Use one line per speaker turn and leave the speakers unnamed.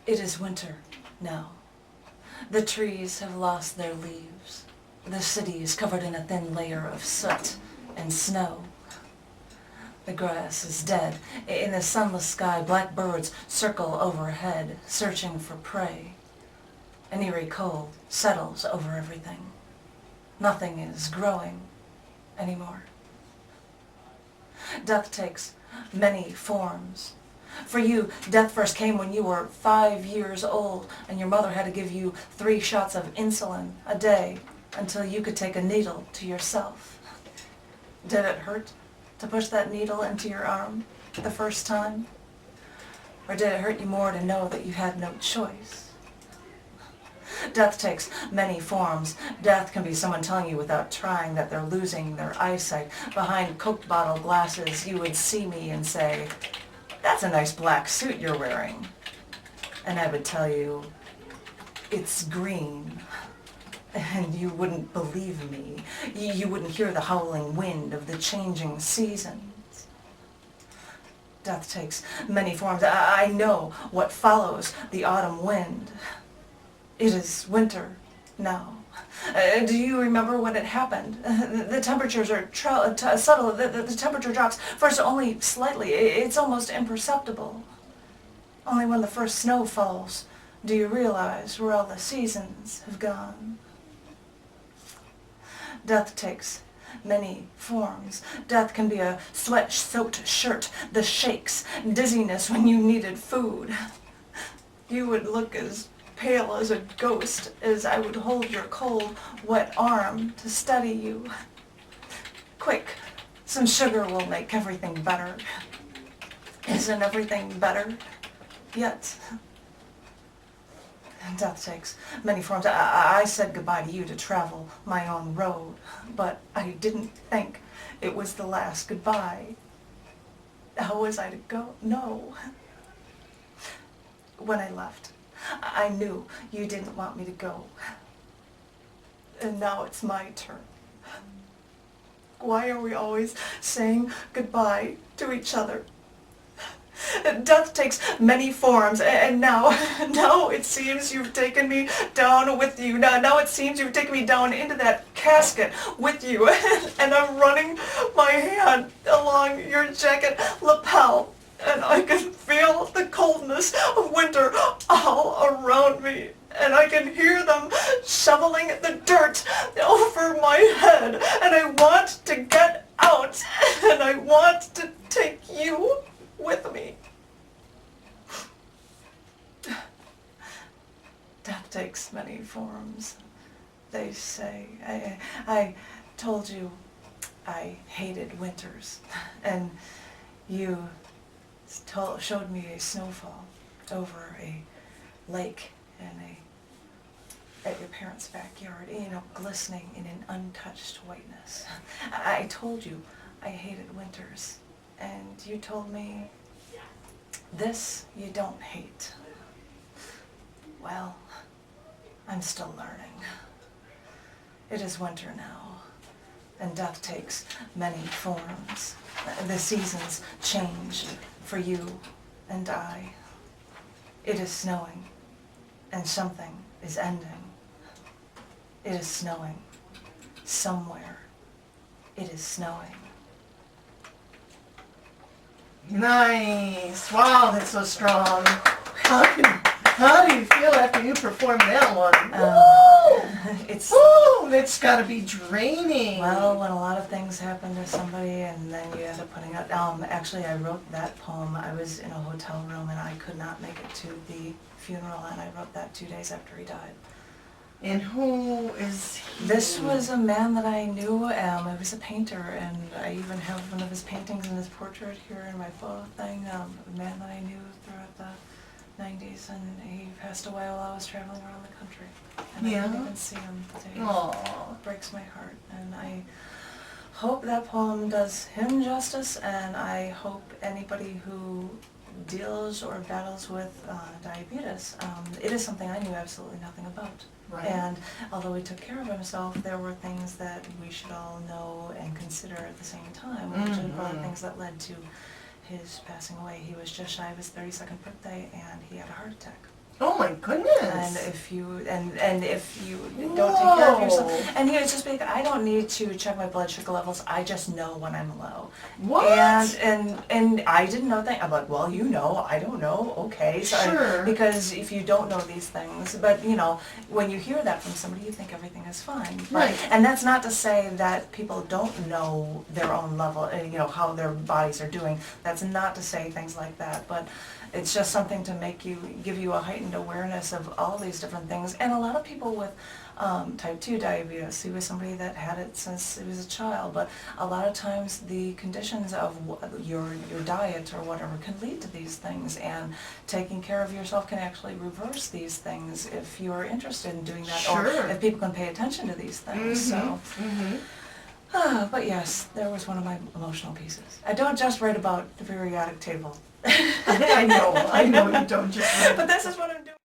It is winter now. The trees have lost their leaves. The city is covered in a thin layer of soot and snow. The grass is dead. In the sunless sky, black birds circle overhead, searching for prey. An eerie cold settles over everything. Nothing is growing anymore. Death takes many forms. For you, death first came when you were 5 years old and your mother had to give you 3 shots of insulin a day until you could take a needle to yourself. Did it hurt to push that needle into your arm the first time? Or did it hurt you more to know that you had no choice? Death takes many forms. Death can be someone telling you without trying that they're losing their eyesight. Behind Coke bottle glasses, you would see me and say, "That's a nice black suit you're wearing." And I would tell you, "It's green." And you wouldn't believe me. You wouldn't hear the howling wind of the changing seasons. Death takes many forms. I know what follows the autumn wind. It is winter now. Do you remember when it happened? The temperatures are subtle. The temperature drops first only slightly. It's almost imperceptible. Only when the first snow falls do you realize where all the seasons have gone. Death takes many forms. Death can be a sweat-soaked shirt, the shakes, dizziness when you needed food. You would look as pale as a ghost as I would hold your cold, wet arm to steady you. Quick, some sugar will make everything better. Isn't everything better yet? Death takes many forms. I said goodbye to you to travel my own road, but I didn't think it was the last goodbye. How was I to go? No. When I left, I knew you didn't want me to go. And now it's my turn. Why are we always saying goodbye to each other? Death takes many forms, and now it seems you've taken me down with you. Now it seems you've taken me down into that casket with you, and I'm running my hand along your jacket lapel, and I can feel the coldness of winter all around me, and I can hear them shoveling the dirt over my head, and I want to get out, and I want to take you with me. Death takes many forms, they say. I told you I hated winters, and you showed me a snowfall over a lake at your parents' backyard, glistening in an untouched whiteness. I told you I hated winters, and you told me, this you don't hate. Well, I'm still learning. It is winter now, and death takes many forms. The seasons change for you and I. It is snowing, and something is ending. It is snowing somewhere. It is snowing.
Nice. Wow, that's so strong. How do you feel after you perform that one? It's got to be draining.
Well, when a lot of things happen to somebody and then you end up putting it, actually I wrote that poem. I was in a hotel room and I could not make it to the funeral, and I wrote that 2 days after he died.
And who is he?
This was a man that I knew. He was a painter, and I even have one of his paintings and his portrait here in my photo thing. A man that I knew throughout the 90s, and he passed away while I was traveling around the country. And I didn't even see him today.
Aww.
It breaks my heart, and I hope that poem does him justice, and I hope anybody who deals or battles with diabetes, it is something I knew absolutely nothing about.
Right.
And although he took care of himself, there were things that we should all know and consider at the same time, which are one of the things that led to his passing away. He was just shy of his 32nd birthday, and he had a heart attack.
Oh my goodness.
And if you don't take care of yourself,
Whoa.
and he was just like, I don't need to check my blood sugar levels. I just know when I'm low.
What?
And I didn't know that. I'm like, well, you know, I don't know. Okay, so
Sure.
because if you don't know these things, but you know, when you hear that from somebody, you think everything is fine.
Right.
And that's not to say that people don't know their own level, you know, how their bodies are doing. That's not to say things like that, but it's just something to give you a heightened awareness of all these different things. And a lot of people with type 2 diabetes, he was somebody that had it since he was a child, but a lot of times the conditions of your diet or whatever can lead to these things, and taking care of yourself can actually reverse these things if you're interested in doing that,
Sure.
or if people can pay attention to these things. So. But yes, there was one of my emotional pieces. I don't just write about the periodic table.
I know you don't just.
But this is what I'm doing.